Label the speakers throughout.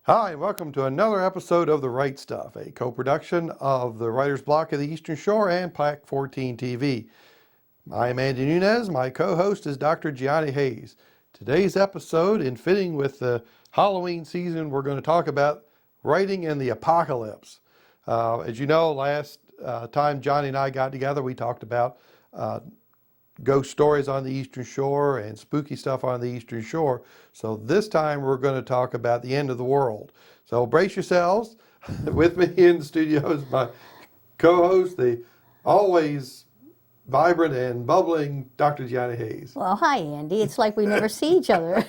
Speaker 1: Hi, and welcome to another episode of The Right Stuff, a co-production of the Writer's Block of the Eastern Shore and Pac 14 TV. I'm Andy Nunez. My co-host is Dr. Gianni Hayes. Today's episode, in fitting with the Halloween season, we're going to talk about writing in the apocalypse. As you know, last time Johnny and I got together, we talked about ghost stories on the Eastern Shore and spooky stuff on the Eastern Shore. So this time we're going to talk about the end of the world. So brace yourselves. With me in the studio is my co-host, the always vibrant and bubbling Dr. Gianni Hayes.
Speaker 2: Well, hi, Andy. It's like we never see each other.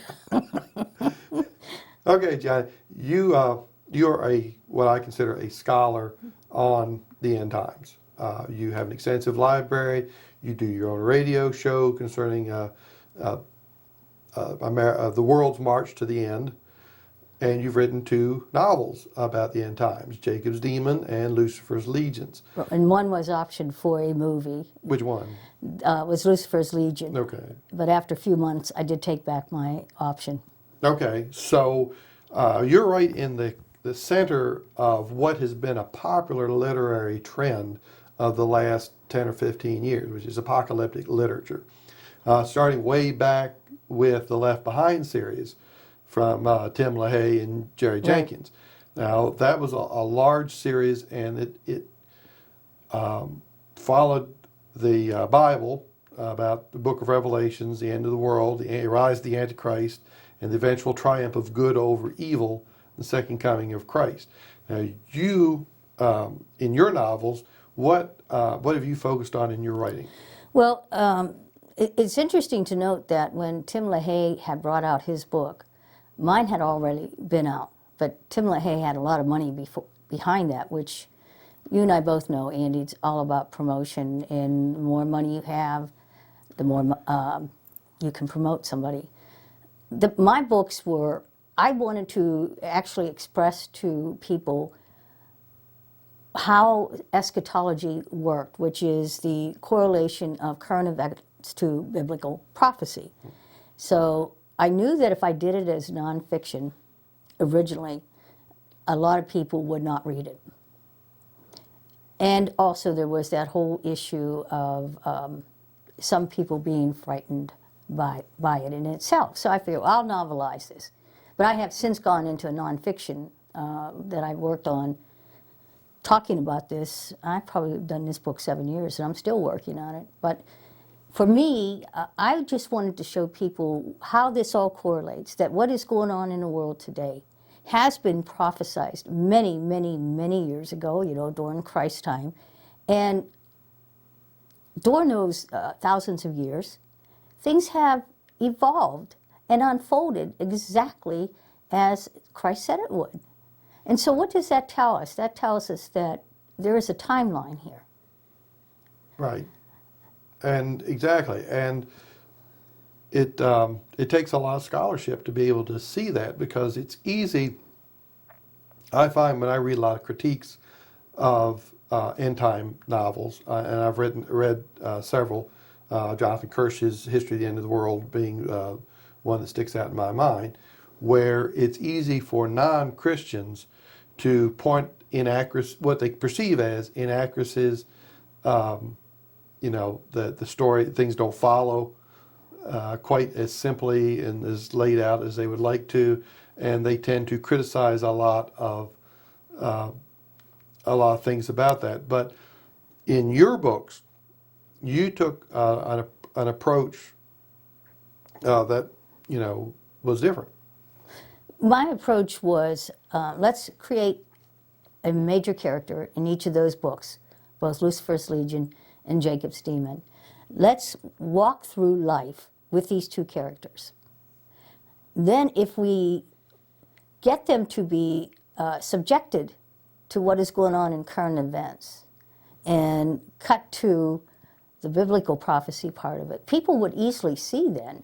Speaker 1: Okay, Gianni, you're what I consider a scholar on the end times. You have an extensive library. You do your own radio show concerning the world's march to the end, and you've written 2 novels about the end times, Jacob's Demon and Lucifer's Legions.
Speaker 2: And one was optioned for a movie.
Speaker 1: Which one?
Speaker 2: Was Lucifer's Legion.
Speaker 1: Okay.
Speaker 2: But after a few months, I did take back my option.
Speaker 1: Okay, so you're right in the center of what has been a popular literary trend of the last 10 or 15 years, which is apocalyptic literature. Starting way back with the Left Behind series from Tim LaHaye and Jerry Jenkins. Now, that was a large series, and it followed the Bible about the book of Revelations, the end of the world, the rise of the Antichrist, and the eventual triumph of good over evil, the second coming of Christ. Now, you, in your novels, what have you focused on in your writing?
Speaker 2: Well, it's interesting to note that when Tim LaHaye had brought out his book, mine had already been out, but Tim LaHaye had a lot of money behind that, which you and I both know, Andy, it's all about promotion, and the more money you have, the more you can promote somebody. My books were, I wanted to actually express to people how eschatology worked, which is the correlation of current events to biblical prophecy. So I knew that if I did it as nonfiction originally, a lot of people would not read it. And also there was that whole issue of some people being frightened by it in itself. So I figured, well, I'll novelize this. But I have since gone into a nonfiction that I worked on talking about this. I've probably done this book 7 years, and I'm still working on it. But for me, I just wanted to show people how this all correlates, that what is going on in the world today has been prophesized many, many, many years ago, during Christ's time. And during those thousands of years, things have evolved and unfolded exactly as Christ said it would. And so what does that tell us? That tells us that there is a timeline here.
Speaker 1: Right. And exactly. And it takes a lot of scholarship to be able to see that, because it's easy. I find when I read a lot of critiques of end time novels, and I've read several, Jonathan Kirsch's History of the End of the World being one that sticks out in my mind, where it's easy for non-Christians to point what they perceive as inaccuracies. The story, things don't follow quite as simply and as laid out as they would like to, and they tend to criticize a lot of things about that. But in your books, you took an approach that was different.
Speaker 2: My approach was, let's create a major character in each of those books, both Lucifer's Legion and Jacob's Demon. Let's walk through life with these 2 characters. Then if we get them to be subjected to what is going on in current events and cut to the biblical prophecy part of it, people would easily see then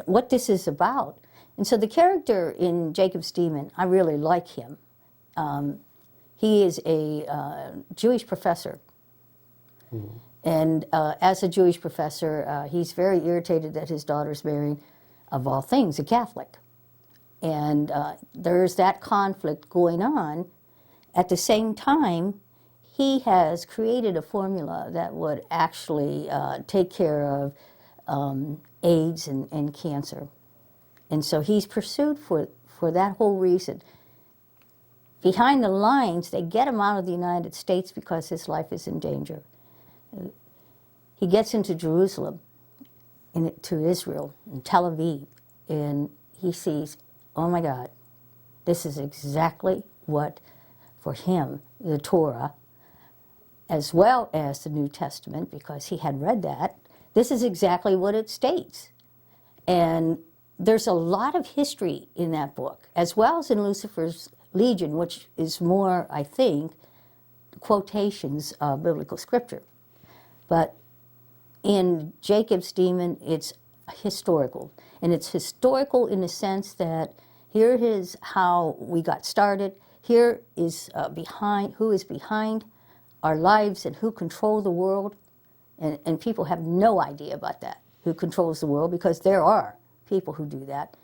Speaker 2: what this is about. And so the character in Jacob's Demon, I really like him. He is a Jewish professor. Mm-hmm. And as a Jewish professor, he's very irritated that his daughter's marrying, of all things, a Catholic. And there's that conflict going on. At the same time, he has created a formula that would actually take care of AIDS and cancer. And so he's pursued for that whole reason. Behind the lines, they get him out of the United States because his life is in danger. He gets into Jerusalem, to Israel, in Tel Aviv, and he sees, oh my God, this is exactly what, for him, the Torah, as well as the New Testament, because he had read that, this is exactly what it states. And there's a lot of history in that book, as well as in Lucifer's Legion, which is more, I think, quotations of biblical scripture. But in Jacob's Demon, it's historical. And it's historical in the sense that here is how we got started. Here is who is behind our lives and who control the world. And people have no idea about that, who controls the world, because there are people who do that.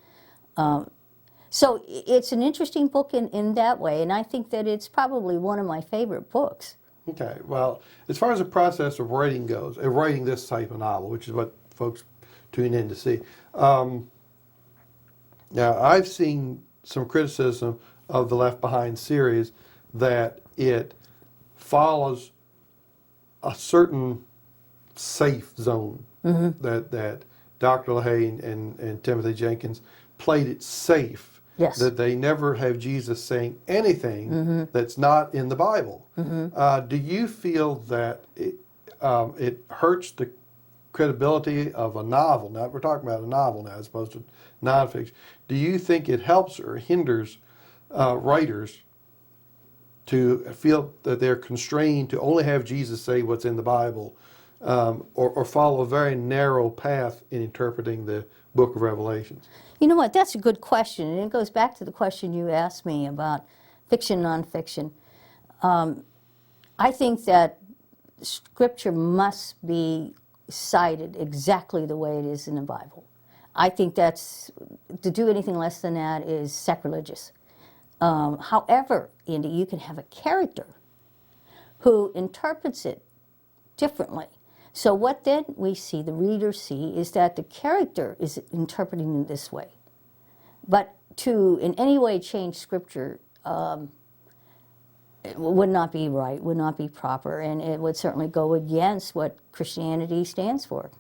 Speaker 2: So it's an interesting book in that way, and I think that it's probably one of my favorite books.
Speaker 1: Okay, well, as far as the process of writing goes, writing this type of novel, which is what folks tune in to see. Now, I've seen some criticism of the Left Behind series that it follows a certain safe zone, that Dr. LaHaye and Timothy Jenkins played it safe.
Speaker 2: Yes.
Speaker 1: That they never have Jesus saying anything that's not in the Bible. Do you feel that it hurts the credibility of a novel? Now, we're talking about a novel now as opposed to nonfiction. Do you think it helps or hinders writers to feel that they're constrained to only have Jesus say what's in the Bible, or follow a very narrow path in interpreting the book of Revelations?
Speaker 2: You know what, that's a good question, and it goes back to the question you asked me about fiction, nonfiction. I think that Scripture must be cited exactly the way it is in the Bible. I think to do anything less than that is sacrilegious. However, Andy, you can have a character who interprets it differently. So what then we see, the readers see, is that the character is interpreting it this way. But to in any way change Scripture it would not be right, would not be proper, and it would certainly go against what Christianity stands for.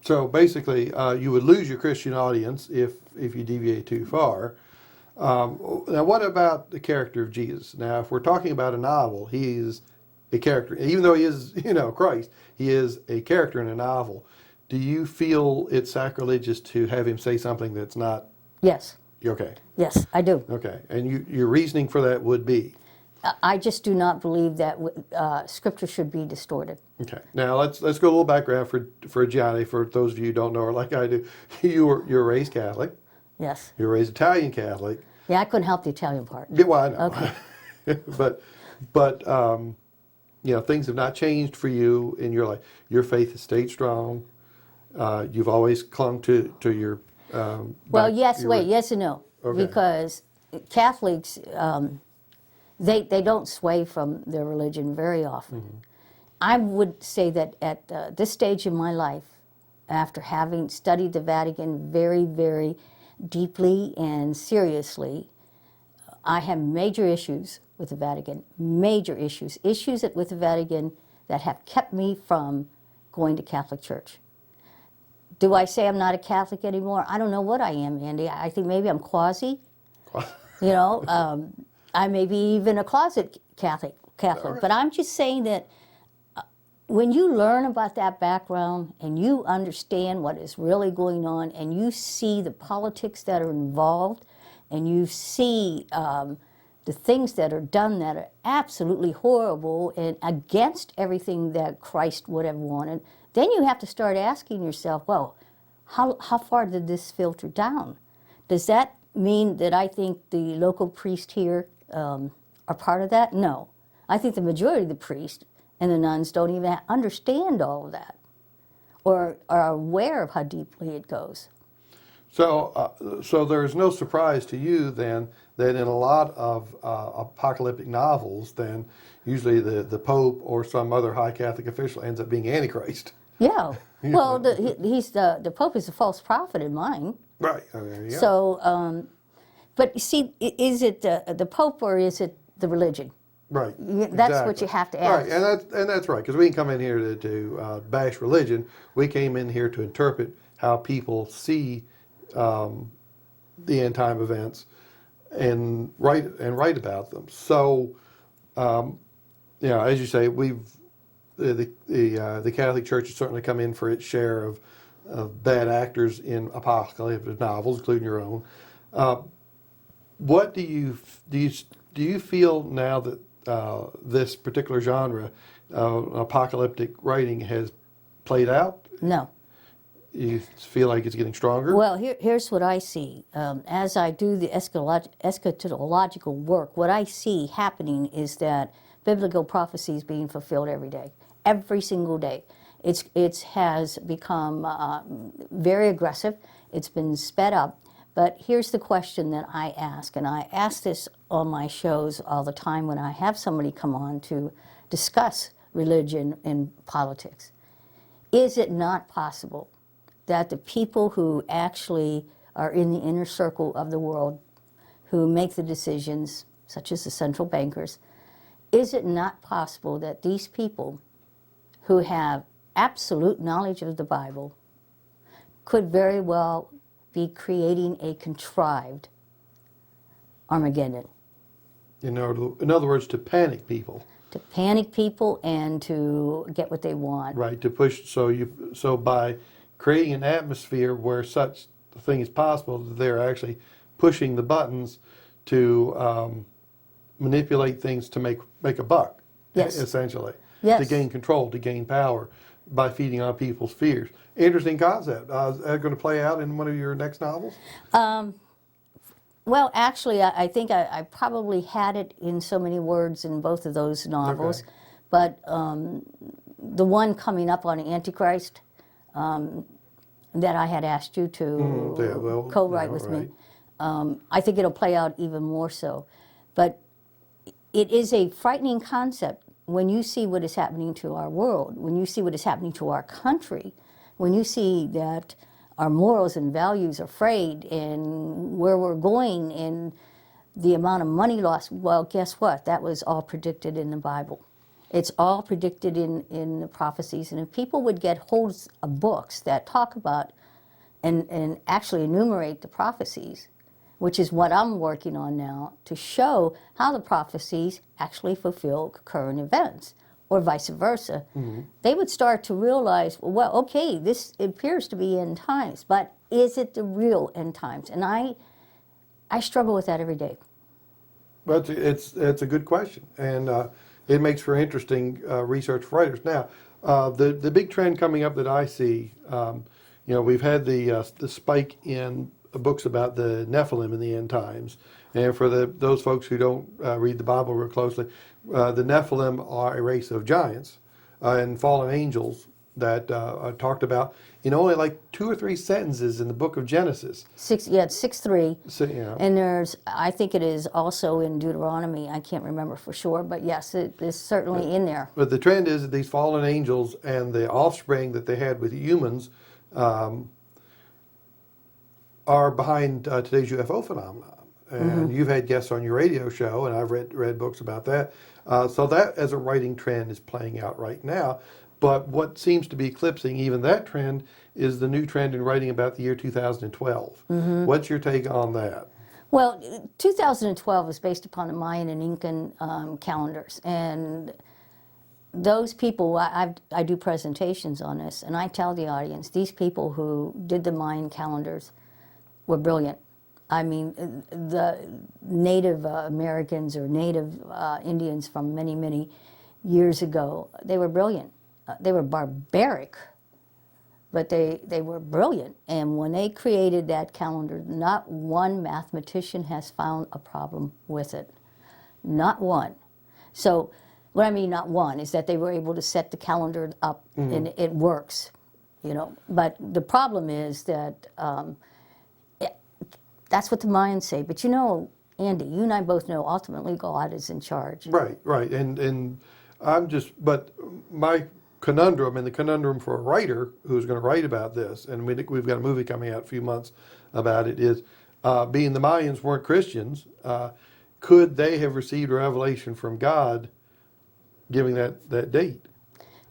Speaker 1: So basically, you would lose your Christian audience if you deviate too far. Now, what about the character of Jesus? Now, if we're talking about a novel, he's a character. Even though he is, Christ, he is a character in a novel. Do you feel it's sacrilegious to have him say something that's not?
Speaker 2: Yes.
Speaker 1: Okay.
Speaker 2: Yes, I do.
Speaker 1: Okay. And your reasoning for that would be?
Speaker 2: I just do not believe that Scripture should be distorted.
Speaker 1: Okay. Now let's go a little background for Gianni. For those of you who don't know her like I do, you're raised Catholic.
Speaker 2: Yes.
Speaker 1: You're raised Italian Catholic.
Speaker 2: Yeah, I couldn't help the Italian part.
Speaker 1: Yeah, well, I know.
Speaker 2: Okay.
Speaker 1: but things have not changed for you in your life. Your faith has stayed strong. You've always clung to your.
Speaker 2: Well, yes and no.
Speaker 1: Okay.
Speaker 2: Because Catholics, they don't sway from their religion very often. Mm-hmm. I would say that at this stage in my life, after having studied the Vatican very, very deeply and seriously, I have major issues with the Vatican, major issues with the Vatican that have kept me from going to Catholic Church. Do I say I'm not a Catholic anymore? I don't know what I am, Andy. I think maybe I'm quasi. I may be even a closet Catholic. Right. But I'm just saying that when you learn about that background and you understand what is really going on and you see the politics that are involved and you see the things that are done that are absolutely horrible and against everything that Christ would have wanted, then you have to start asking yourself, well, how far did this filter down? Does that mean that I think the local priest here are part of that? No. I think the majority of the priests and the nuns don't even understand all of that or are aware of how deeply it goes.
Speaker 1: So there's no surprise to you then that in a lot of apocalyptic novels, then usually the Pope or some other high Catholic official ends up being Antichrist.
Speaker 2: Yeah. Well, he's the Pope is a false prophet in mine.
Speaker 1: Right. There you go.
Speaker 2: So, but you see, is it the Pope or is it the religion?
Speaker 1: Right.
Speaker 2: That's what you have to ask.
Speaker 1: Right, and that's right, because we didn't come in here to bash religion. We came in here to interpret how people see the end time events and write about them. So, as you say, the Catholic Church has certainly come in for its share of bad actors in apocalyptic novels, including your own. What do you feel now that this particular genre, apocalyptic writing, has played out?
Speaker 2: No.
Speaker 1: You feel like it's getting stronger?
Speaker 2: Well, here's what I see. As I do the eschatological work, what I see happening is that biblical prophecy is being fulfilled every day, every single day. It has become very aggressive. It's been sped up. But here's the question that I ask, and I ask this on my shows all the time when I have somebody come on to discuss religion and politics. Is it not possible that the people who actually are in the inner circle of the world, who make the decisions, such as the central bankers, is it not possible that these people who have absolute knowledge of the Bible could very well be creating a contrived Armageddon?
Speaker 1: In other words, to panic people.
Speaker 2: To panic people and to get what they want.
Speaker 1: Right, to push, so by creating an atmosphere where such a thing is possible, they're actually pushing the buttons to manipulate things to make a buck,
Speaker 2: yes.
Speaker 1: Essentially.
Speaker 2: Yes.
Speaker 1: To gain control, to gain power by feeding on people's fears. Interesting concept. Is that going to play out in one of your next novels?
Speaker 2: Well, actually, I think I probably had it in so many words in both of those novels.
Speaker 1: Okay.
Speaker 2: But the one coming up on Antichrist that I had asked you to co-write with me, I think it'll play out even more so. But it is a frightening concept when you see what is happening to our world, when you see what is happening to our country, when you see that our morals and values are frayed and where we're going and the amount of money lost. Well, guess what? That was all predicted in the Bible. It's all predicted in the prophecies. And if people would get holds of books that talk about and actually enumerate the prophecies, which is what I'm working on now, to show how the prophecies actually fulfill current events, or vice versa, they would start to realize, well, okay, this appears to be end times, but is it the real end times? And I struggle with that every day.
Speaker 1: But it's a good question, and it makes for interesting research for writers. Now, the big trend coming up that I see, we've had the spike in books about the Nephilim in the end times, and for those folks who don't read the Bible real closely, the Nephilim are a race of giants and fallen angels that are talked about in only like 2 or 3 sentences in the book of Genesis.
Speaker 2: It's 6:3.
Speaker 1: So, yeah.
Speaker 2: And I think it is also in Deuteronomy. I can't remember for sure, but yes, it is certainly in there.
Speaker 1: But the trend is that these fallen angels and the offspring that they had with humans are behind today's UFO phenomenon. And you've had guests on your radio show, and I've read books about that. So that, as a writing trend, is playing out right now. But what seems to be eclipsing even that trend is the new trend in writing about the year 2012. What's your take on that?
Speaker 2: Well, 2012 is based upon the Mayan and Incan calendars. And those people, I do presentations on this, and I tell the audience, these people who did the Mayan calendars were brilliant. I mean, the Native Americans or Native Indians from many, many years ago, they were brilliant. They were barbaric, but they were brilliant. And when they created that calendar, not one mathematician has found a problem with it. Not one. So what I mean not one is that they were able to set the calendar up and it works, But the problem is that That's what the Mayans say. But you know, Andy, you and I both know ultimately God is in charge.
Speaker 1: Right, right. And but my conundrum, and the conundrum for a writer who's going to write about this, and we've got a movie coming out in a few months about it, is being the Mayans weren't Christians, could they have received a revelation from God giving that date?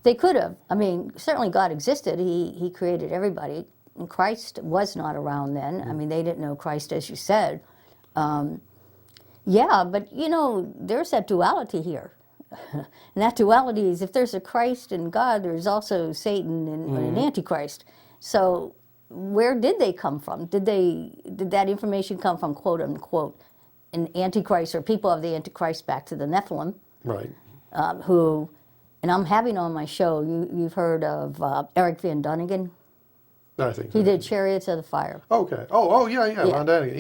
Speaker 2: They could have. I mean, certainly God existed. He created everybody. And Christ was not around then. I mean, they didn't know Christ, as you said. Yeah, but you know, there's that duality here. And that duality is if there's a Christ and God, there's also Satan and an Antichrist. So where did they come from? Did that information come from, quote unquote, an Antichrist or people of the Antichrist back to the Nephilim?
Speaker 1: Right.
Speaker 2: Who, and I'm having on my show, you've heard of Eric Van Dunigan?
Speaker 1: I think so.
Speaker 2: He did Chariots of the Fire.
Speaker 1: Okay. Oh, yeah, yeah. Von Daniken.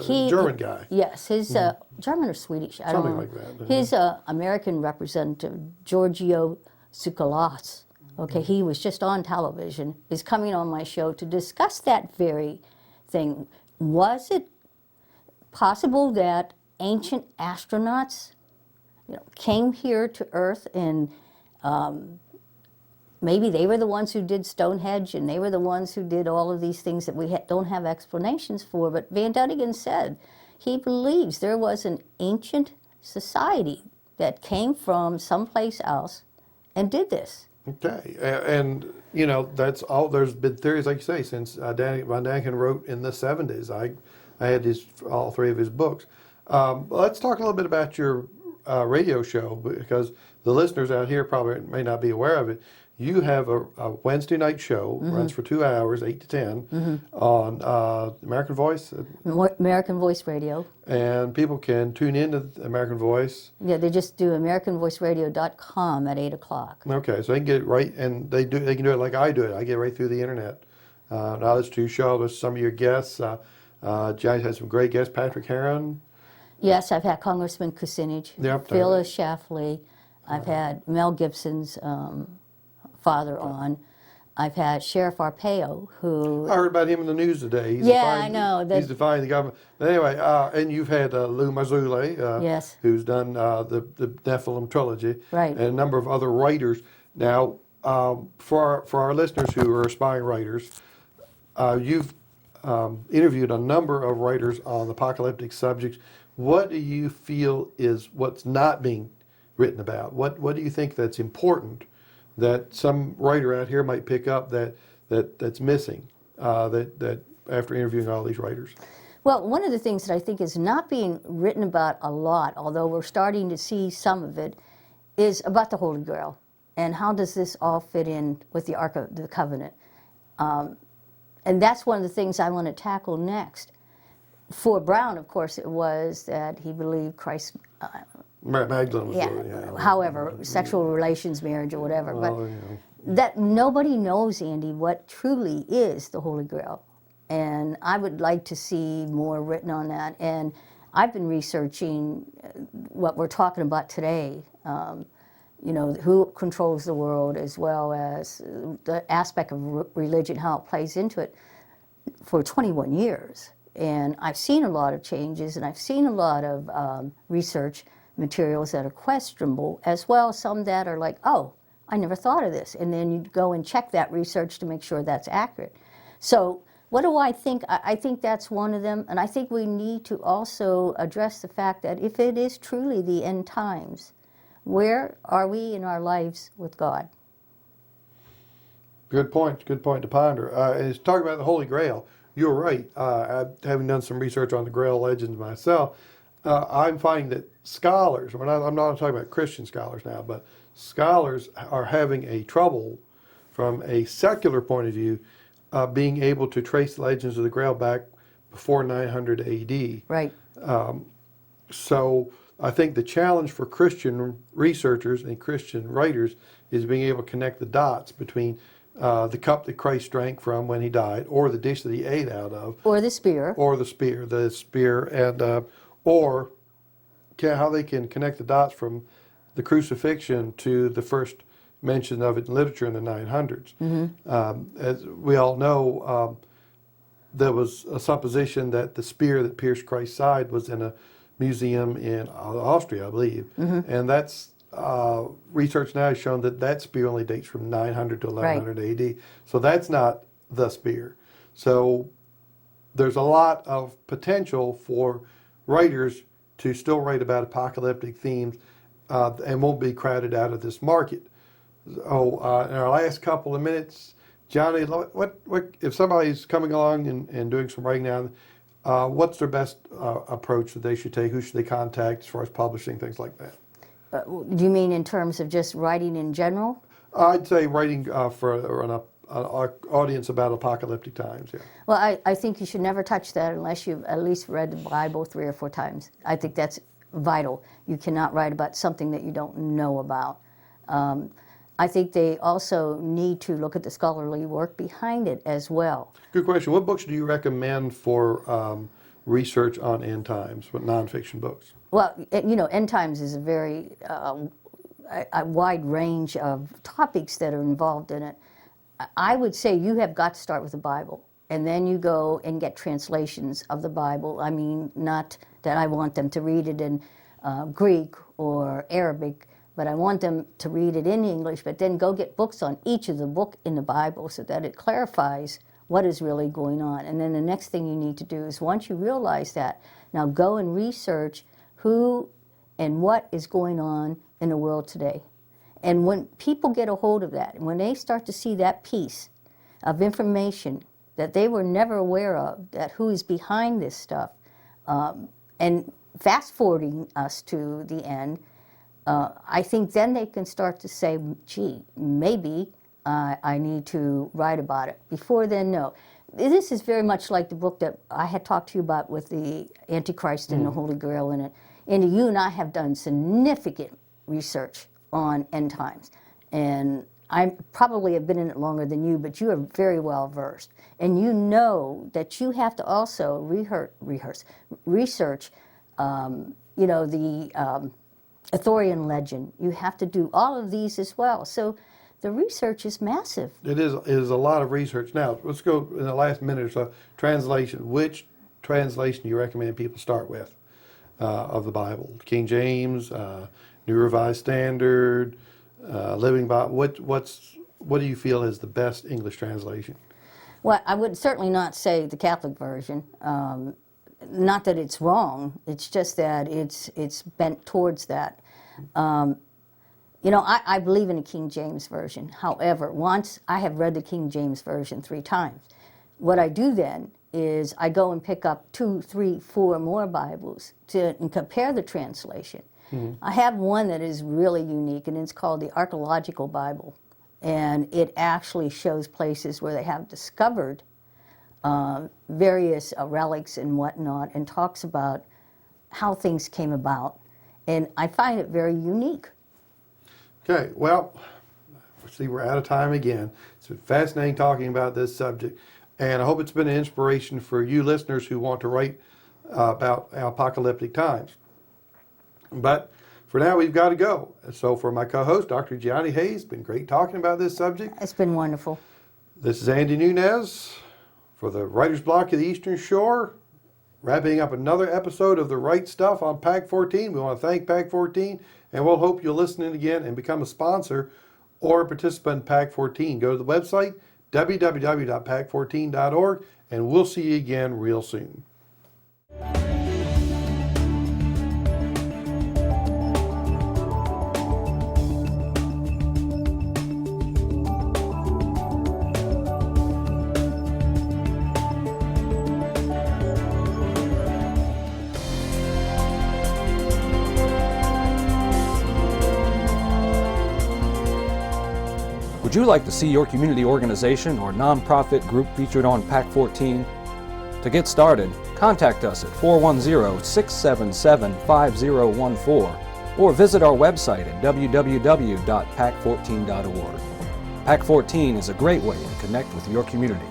Speaker 1: Yeah. German guy.
Speaker 2: Yes, his German or Swedish, I don't know.
Speaker 1: Something like that.
Speaker 2: His American representative, Giorgio Tsoukalos, okay, he was just on television, is coming on my show to discuss that very thing. Was it possible that ancient astronauts, came here to Earth and maybe they were the ones who did Stonehenge and they were the ones who did all of these things that we don't have explanations for? But Van Dunigan said he believes there was an ancient society that came from someplace else and did this.
Speaker 1: Okay, and that's all. There's been theories, like you say, since Von Daniken wrote in the 70s. I had all three of his books. Let's talk a little bit about your radio show, because the listeners out here probably may not be aware of it. You have a Wednesday night show, runs for 2 hours, 8 to 10, on American Voice.
Speaker 2: American Voice Radio.
Speaker 1: And people can tune into American Voice.
Speaker 2: Yeah, they just do AmericanVoiceRadio.com at 8 o'clock.
Speaker 1: Okay, so they can get it right, and they can do it like I do it. I get right through the internet. Now there's two shows. There's some of your guests. Johnny's had some great guests. Patrick Heron.
Speaker 2: Yes, I've had Congressman Kucinich,
Speaker 1: Yep,
Speaker 2: Phyllis Schlafly. I've had Mel Gibson's father on. I've had Sheriff Arpaio, who...
Speaker 1: I heard about him in the news today.
Speaker 2: I know.
Speaker 1: He's defying the government. But anyway, and you've had Lou Marzulli,
Speaker 2: yes,
Speaker 1: who's done the Nephilim trilogy,
Speaker 2: right,
Speaker 1: and a number of other writers. Now, for our listeners who are aspiring writers, you've interviewed a number of writers on apocalyptic subjects. What do you feel is what's not being written about? What do you think that's important that some writer out here might pick up that's missing, that after interviewing all these writers?
Speaker 2: Well, one of the things that I think is not being written about a lot, although we're starting to see some of it, is about the Holy Grail. And how does this all fit in with the Ark of the Covenant? And that's one of the things I want to tackle next. For Brown, of course, it was that he believed Christ...
Speaker 1: Magdalene was
Speaker 2: however, sexual relations, marriage, or whatever. But that nobody knows, Andy, what truly is the Holy Grail. And I would like to see more written on that. And I've been researching what we're talking about today, who controls the world, as well as the aspect of religion, how it plays into it, for 21 years. And I've seen a lot of changes, and I've seen a lot of research materials that are questionable, as well as some that are like, oh, I never thought of this. And then you go and check that research to make sure that's accurate. So what do I think? I think that's one of them. And I think we need to also address the fact that if it is truly the end times, where are we in our lives with God?
Speaker 1: Good point to ponder. It's talking about the Holy Grail. You're right. Having done some research on the Grail legends myself, I'm finding that scholars, I'm not talking about Christian scholars now, but scholars are having a trouble from a secular point of view being able to trace the legends of the Grail back before 900 AD.
Speaker 2: Right.
Speaker 1: So I think the challenge for Christian researchers and Christian writers is being able to connect the dots between the cup that Christ drank from when he died, or the dish that he ate out of.
Speaker 2: Or the spear.
Speaker 1: Or the spear, and or how they can connect the dots from the crucifixion to the first mention of it in literature in the 900s. As we all know, there was a supposition that the spear that pierced Christ's side was in a museum in Austria, I believe. And that's research now has shown that that spear only dates from 900 to 1100 AD. So that's not the spear. So there's a lot of potential for writers to still write about apocalyptic themes and won't be crowded out of this market. Oh, in our last couple of minutes, Johnny, what if somebody's coming along and doing some writing now, what's their best approach that they should take? Who should they contact as far as publishing, things like that?
Speaker 2: Do you mean in terms of just writing in general?
Speaker 1: I'd say writing for an audience about apocalyptic times, yeah.
Speaker 2: Well, I think you should never touch that unless you've at least read the Bible 3 or 4 times. I think that's vital. You cannot write about something that you don't know about. I think they also need to look at the scholarly work behind it as well.
Speaker 1: Good question. What books do you recommend for research on end times, what nonfiction books?
Speaker 2: Well, you know, end times is a very a wide range of topics that are involved in it. I would say you have got to start with the Bible, and then you go and get translations of the Bible. I mean, not that I want them to read it in Greek or Arabic, but I want them to read it in English, but then go get books on each of the book in the Bible so that it clarifies what is really going on. And then the next thing you need to do is, once you realize that, now go and research who and what is going on in the world today. And when people get a hold of that, and when they start to see that piece of information that they were never aware of, that who is behind this stuff, and fast forwarding us to the end, I think then they can start to say, gee, maybe I need to write about it. Before then, no. This is very much like the book that I had talked to you about with the Antichrist and the Holy Grail in it. And you and I have done significant research on end times. And I probably have been in it longer than you, but you are very well versed. And you know that you have to also research, you know, the Arthurian legend. You have to do all of these as well. So the research is massive.
Speaker 1: It is a lot of research. Now, let's go in the last minute or so. Translation. Which translation do you recommend people start with of the Bible? King James, New Revised Standard, Living Bible. What do you feel is the best English translation?
Speaker 2: Well, I would certainly not say the Catholic version. Not that it's wrong. It's just that it's bent towards that. You know, I believe in the King James Version. However, once I have read the King James Version 3 times, what I do then is I go and pick up 2, 3, 4 more Bibles and compare the translation. I have one that is really unique, and it's called the Archaeological Bible. And it actually shows places where they have discovered various relics and whatnot, and talks about how things came about. And I find it very unique.
Speaker 1: Okay, well, see, we're out of time again. It's been fascinating talking about this subject, and I hope it's been an inspiration for you listeners who want to write about apocalyptic times. But for now, we've got to go. So for my co-host, Dr. Gianni Hayes, it's been great talking about this subject.
Speaker 2: It's been wonderful.
Speaker 1: This is Andy Nunez for the Writer's Block of the Eastern Shore, wrapping up another episode of The Right Stuff on PAC 14. We want to thank PAC 14, and we'll hope you'll listen in again and become a sponsor or a participant in PAC 14. Go to the website, www.pac14.org, and we'll see you again real soon.
Speaker 3: Would you like to see your community organization or nonprofit group featured on PAC 14? To get started, contact us at 410-677-5014 or visit our website at www.pac14.org. PAC 14 is a great way to connect with your community.